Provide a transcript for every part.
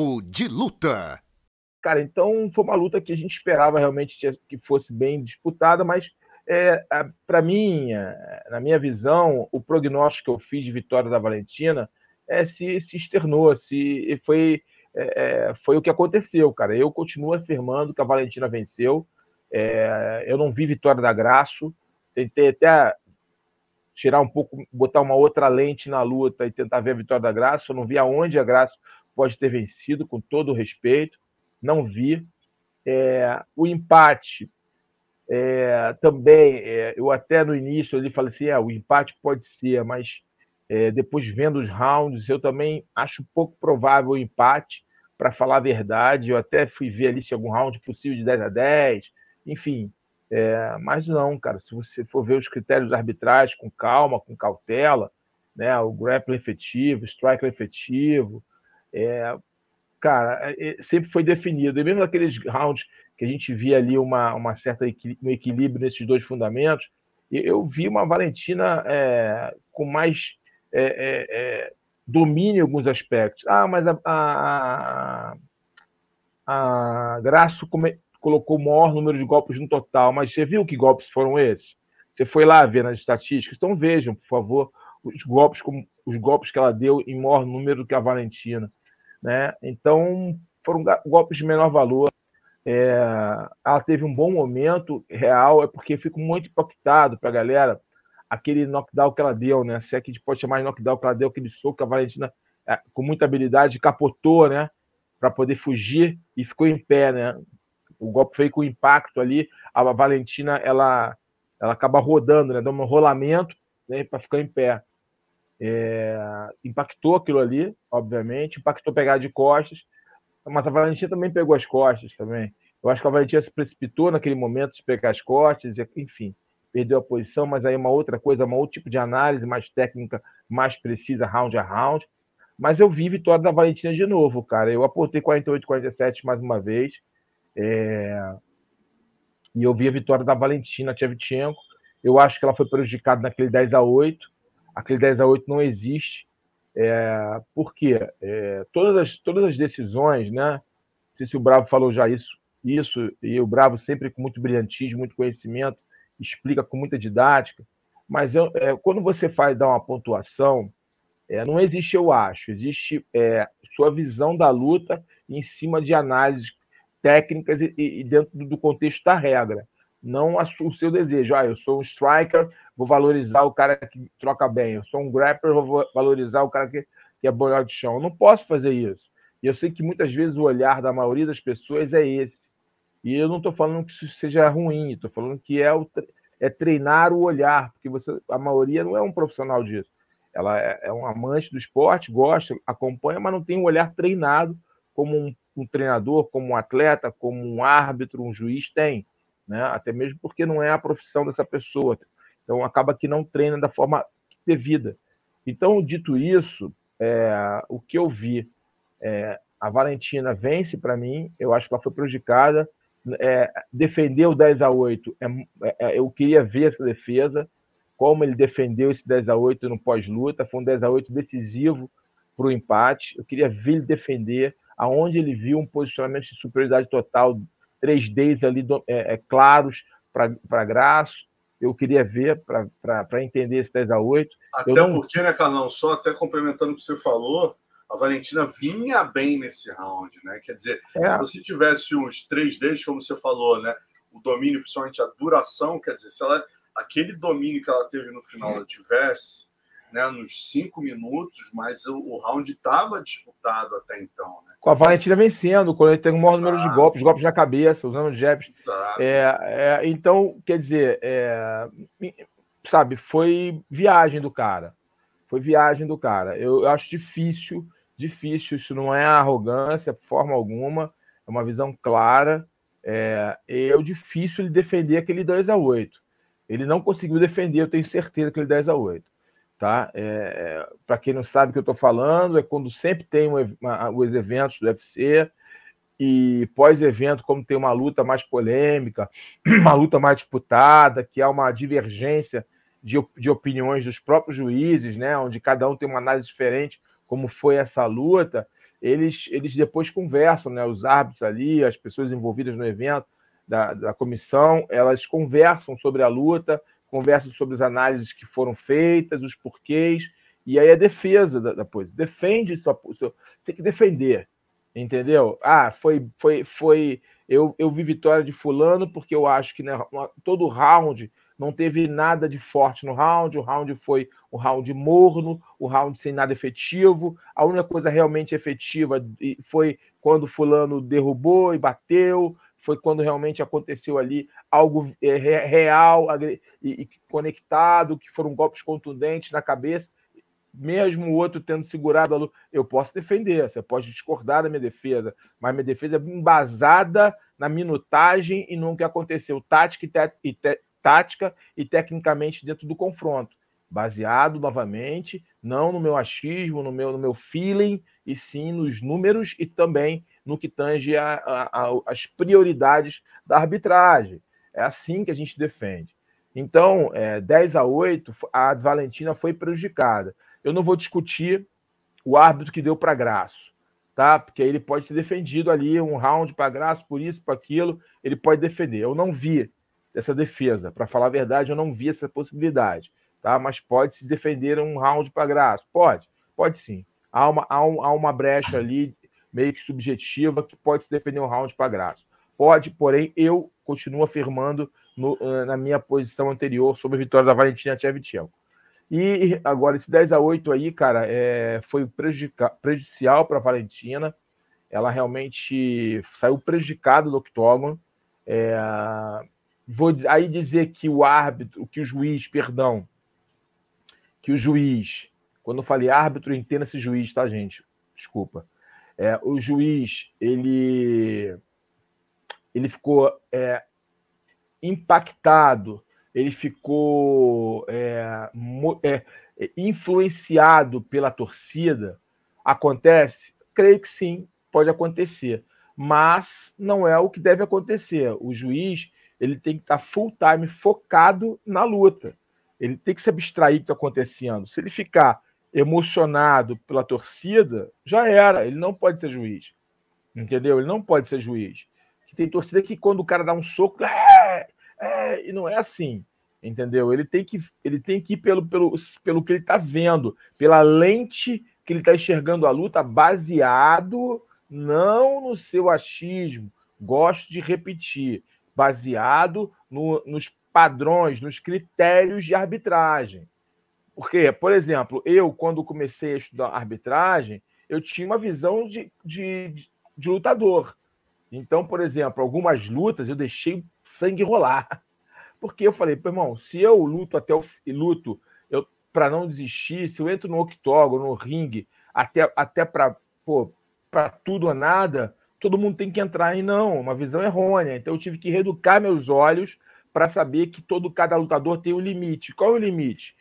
Papo de Luta. Cara, então foi uma luta que a gente esperava realmente que fosse bem disputada, mas para mim, na minha visão, o prognóstico que eu fiz de vitória da Valentina se externou, foi o que aconteceu, cara. Eu continuo afirmando que a Valentina venceu. Eu não vi vitória da Grasso, tentei até tirar um pouco, botar uma outra lente na luta e tentar ver a vitória da Grasso. Eu não vi aonde a Grasso pode ter vencido, com todo o respeito. Não vi. O empate também, eu até no início ali falei assim, o empate pode ser, mas depois vendo os rounds, eu também acho pouco provável o empate, para falar a verdade. Eu até fui ver ali se algum round possível de 10-10, enfim. Mas não, cara, se você for ver os critérios arbitrais com calma, com cautela, né, o grappling efetivo, o striker efetivo, cara, sempre foi definido. E mesmo naqueles rounds que a gente via ali um equilíbrio nesses dois fundamentos, eu vi uma Valentina com mais domínio em alguns aspectos. Mas a Grasso colocou o maior número de golpes no total, mas você viu que golpes foram esses? Você foi lá ver nas estatísticas? Então vejam, por favor, os golpes que ela deu em maior número que a Valentina, né? Então foram golpes de menor valor. Ela teve um bom momento real, porque eu fico muito impactado para a galera aquele knockdown que ela deu, né? Se é que a gente pode chamar de knockdown que ela deu, aquele soco que a Valentina, com muita habilidade, capotou, né? Para poder fugir e ficou em pé, né? O golpe veio com impacto ali, a Valentina ela acaba rodando, né? Dá um rolamento, né? Para ficar em pé. Impactou aquilo ali, obviamente, impactou pegar de costas, mas a Valentina também pegou as costas também. Eu acho que a Valentina se precipitou naquele momento de pegar as costas, enfim, perdeu a posição, mas aí uma outra coisa, um outro tipo de análise mais técnica, mais precisa, round a round. Mas eu vi vitória da Valentina de novo, cara. Eu aportei 48-47 mais uma vez. E eu vi a vitória da Valentina Shevchenko. Eu acho que ela foi prejudicada naquele 10-8. Aquele 10-8 não existe. Por quê? Todas as decisões, né? Não sei se o Bravo falou já isso, e o Bravo sempre com muito brilhantismo, muito conhecimento, explica com muita didática, mas quando você dá uma pontuação, não existe eu acho, existe sua visão da luta em cima de análises técnicas e dentro do contexto da regra, não o seu desejo. Eu sou um striker, vou valorizar o cara que troca bem. Eu sou um grappler, vou valorizar o cara que é bolhão de chão. Eu não posso fazer isso. E eu sei que muitas vezes o olhar da maioria das pessoas é esse. E eu não estou falando que isso seja ruim, estou falando que é treinar o olhar, porque a maioria não é um profissional disso. Ela é um amante do esporte, gosta, acompanha, mas não tem um olhar treinado como um treinador, como um atleta, como um árbitro, um juiz tem. Né? Até mesmo porque não é a profissão dessa pessoa. Então, acaba que não treina da forma devida. Então, dito isso, o que eu vi, a Valentina vence para mim, eu acho que ela foi prejudicada, defendeu o 10-8, eu queria ver essa defesa, como ele defendeu esse 10-8 no pós-luta, foi um 10-8 decisivo para o empate, eu queria ver ele defender, aonde ele viu um posicionamento de superioridade total, 3Ds ali claros para Grasso. Eu queria ver para entender esse 10-8. Até porque, né, Carlão, só até complementando o que você falou, a Valentina vinha bem nesse round, né? Quer dizer, se você tivesse uns 3Ds, como você falou, né? O domínio, principalmente a duração, quer dizer, se aquele domínio que ela teve no final ela tivesse, né, nos 5 minutos, mas o round estava disputado até então, né? Com a Valentina vencendo, quando ele tem um maior número de golpes na cabeça, usando jabs. Então, quer dizer, sabe, foi viagem do cara. Eu acho difícil, isso não é arrogância, de forma alguma, é uma visão clara. É difícil ele defender aquele 10-8. Ele não conseguiu defender, eu tenho certeza, aquele 10-8. Tá? Para quem não sabe o que eu estou falando, é quando sempre tem os eventos do UFC e pós-evento, como tem uma luta mais polêmica, uma luta mais disputada, que há uma divergência de opiniões dos próprios juízes, né? Onde cada um tem uma análise diferente, como foi essa luta, eles depois conversam, né? Os árbitros ali, as pessoas envolvidas no evento, da comissão, elas conversam sobre a luta, conversam sobre as análises que foram feitas, os porquês, e aí a defesa da coisa. Defende isso, tem que defender, entendeu? Eu vi vitória de fulano porque eu acho que, né, todo round não teve nada de forte no round, o round foi um round morno, o round sem nada efetivo, a única coisa realmente efetiva foi quando fulano derrubou e bateu, foi quando realmente aconteceu ali algo real e conectado, que foram golpes contundentes na cabeça, mesmo o outro tendo segurado a luta. Eu posso defender, você pode discordar da minha defesa, mas minha defesa é embasada na minutagem e no que aconteceu, tática e tecnicamente dentro do confronto, baseado novamente não no meu achismo, no meu feeling, e sim nos números e também no que tange as prioridades da arbitragem. É assim que a gente defende. Então, 10-8, a Valentina foi prejudicada. Eu não vou discutir o árbitro que deu para Grasso, tá? Porque ele pode ter defendido ali um round para Grasso, por isso, por aquilo, ele pode defender. Eu não vi essa defesa. Para falar a verdade, eu não vi essa possibilidade, tá? Mas pode se defender um round para Grasso? Pode sim. Há uma brecha ali, meio que subjetiva, que pode se defender um round para Grasso. Pode, porém, eu continuo afirmando na minha posição anterior sobre a vitória da Valentina Shevchenko. E agora, esse 10-8 aí, cara, foi prejudicial para a Valentina. Ela realmente saiu prejudicada do octógono. Vou aí dizer que o árbitro, que o juiz, quando eu falei árbitro, entenda-se juiz, tá, gente? Desculpa. O juiz, ele ficou impactado, ele ficou influenciado pela torcida. Acontece? Creio que sim, pode acontecer, mas não é o que deve acontecer. O juiz, ele tem que estar full time focado na luta, ele tem que se abstrair do que está acontecendo. Se ele ficar emocionado pela torcida, já era, ele não pode ser juiz, entendeu? Ele não pode ser juiz. Tem torcida que quando o cara dá um soco, e não é assim, entendeu? Ele tem que ir pelo que ele está vendo, pela lente que ele está enxergando a luta, baseado não no seu achismo, gosto de repetir, baseado nos padrões, nos critérios de arbitragem. Porque, por exemplo, eu, quando comecei a estudar arbitragem, eu tinha uma visão de lutador. Então, por exemplo, algumas lutas eu deixei o sangue rolar. Porque eu falei, irmão, se eu luto para não desistir, se eu entro no octógono, no ringue, até para tudo ou nada, todo mundo tem que entrar e não, uma visão errônea. Então eu tive que reeducar meus olhos para saber que cada lutador tem um limite. Qual é o limite?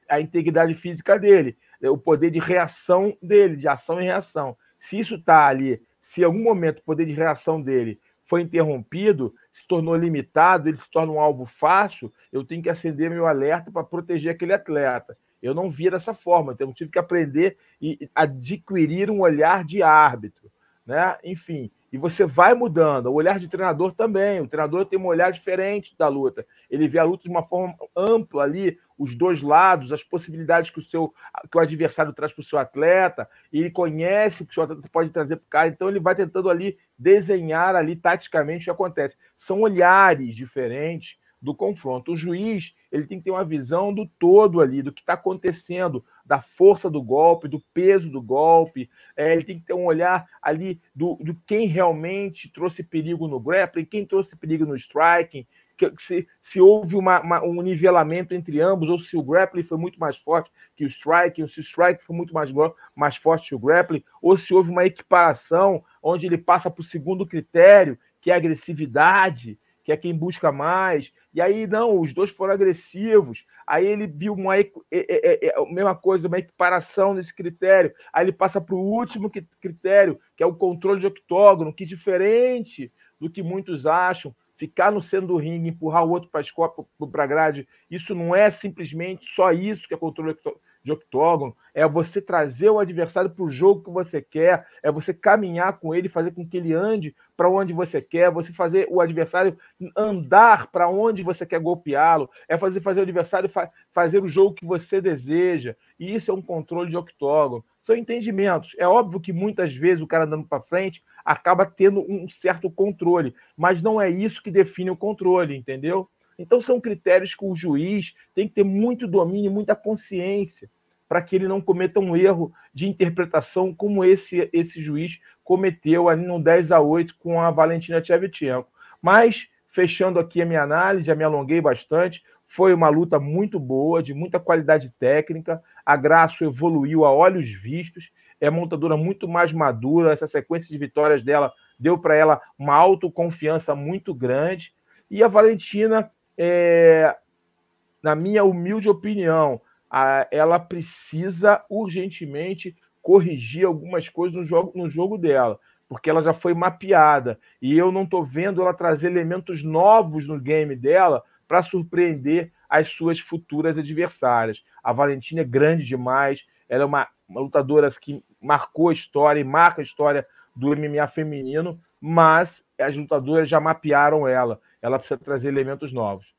A integridade física dele, o poder de reação dele, de ação e reação. Se isso está ali, se em algum momento o poder de reação dele foi interrompido, se tornou limitado, ele se torna um alvo fácil, eu tenho que acender meu alerta para proteger aquele atleta. Eu não via dessa forma, então eu tive que aprender e adquirir um olhar de árbitro, né? Enfim, e você vai mudando. O olhar de treinador também. O treinador tem um olhar diferente da luta. Ele vê a luta de uma forma ampla ali, os dois lados, as possibilidades que o adversário traz para o seu atleta, e ele conhece o que o seu atleta pode trazer para o cara. Então ele vai tentando ali desenhar ali taticamente o que acontece. São olhares diferentes do confronto. O juiz, ele tem que ter uma visão do todo ali, do que está acontecendo, da força do golpe, do peso do golpe. Ele tem que ter um olhar ali do quem realmente trouxe perigo no grappling, quem trouxe perigo no striking, se houve um nivelamento entre ambos, ou se o grappling foi muito mais forte que o striking, ou se o striking foi muito mais forte que o grappling, ou se houve uma equiparação onde ele passa para o segundo critério, que é a agressividade, que é quem busca mais. E aí, não, os dois foram agressivos. Aí ele viu a mesma coisa, uma equiparação nesse critério. Aí ele passa para o último critério, que é o controle de octógono, que diferente do que muitos acham, ficar no centro do ringue, empurrar o outro para a grade, isso não é simplesmente só isso que é controle de octógono, é você trazer o adversário para o jogo que você quer, é você caminhar com ele, fazer com que ele ande para onde você quer, você fazer o adversário andar para onde você quer golpeá-lo, é fazer o adversário fazer o jogo que você deseja, e isso é um controle de octógono. São entendimentos. É óbvio que muitas vezes o cara andando para frente acaba tendo um certo controle, mas não é isso que define o controle, entendeu? Então são critérios que o juiz tem que ter muito domínio, muita consciência, para que ele não cometa um erro de interpretação como esse juiz cometeu ali no 10-8 com a Valentina Shevchenko. Mas, fechando aqui a minha análise, já me alonguei bastante, foi uma luta muito boa, de muita qualidade técnica, a Grasso evoluiu a olhos vistos, é uma lutadora muito mais madura, essa sequência de vitórias dela deu para ela uma autoconfiança muito grande, e a Valentina, na minha humilde opinião, ela precisa urgentemente corrigir algumas coisas no jogo dela, porque ela já foi mapeada, e eu não estou vendo ela trazer elementos novos no game dela para surpreender as suas futuras adversárias. A Valentina é grande demais, ela é uma lutadora que marcou a história e marca a história do MMA feminino, mas as lutadoras já mapearam ela. Ela precisa trazer elementos novos.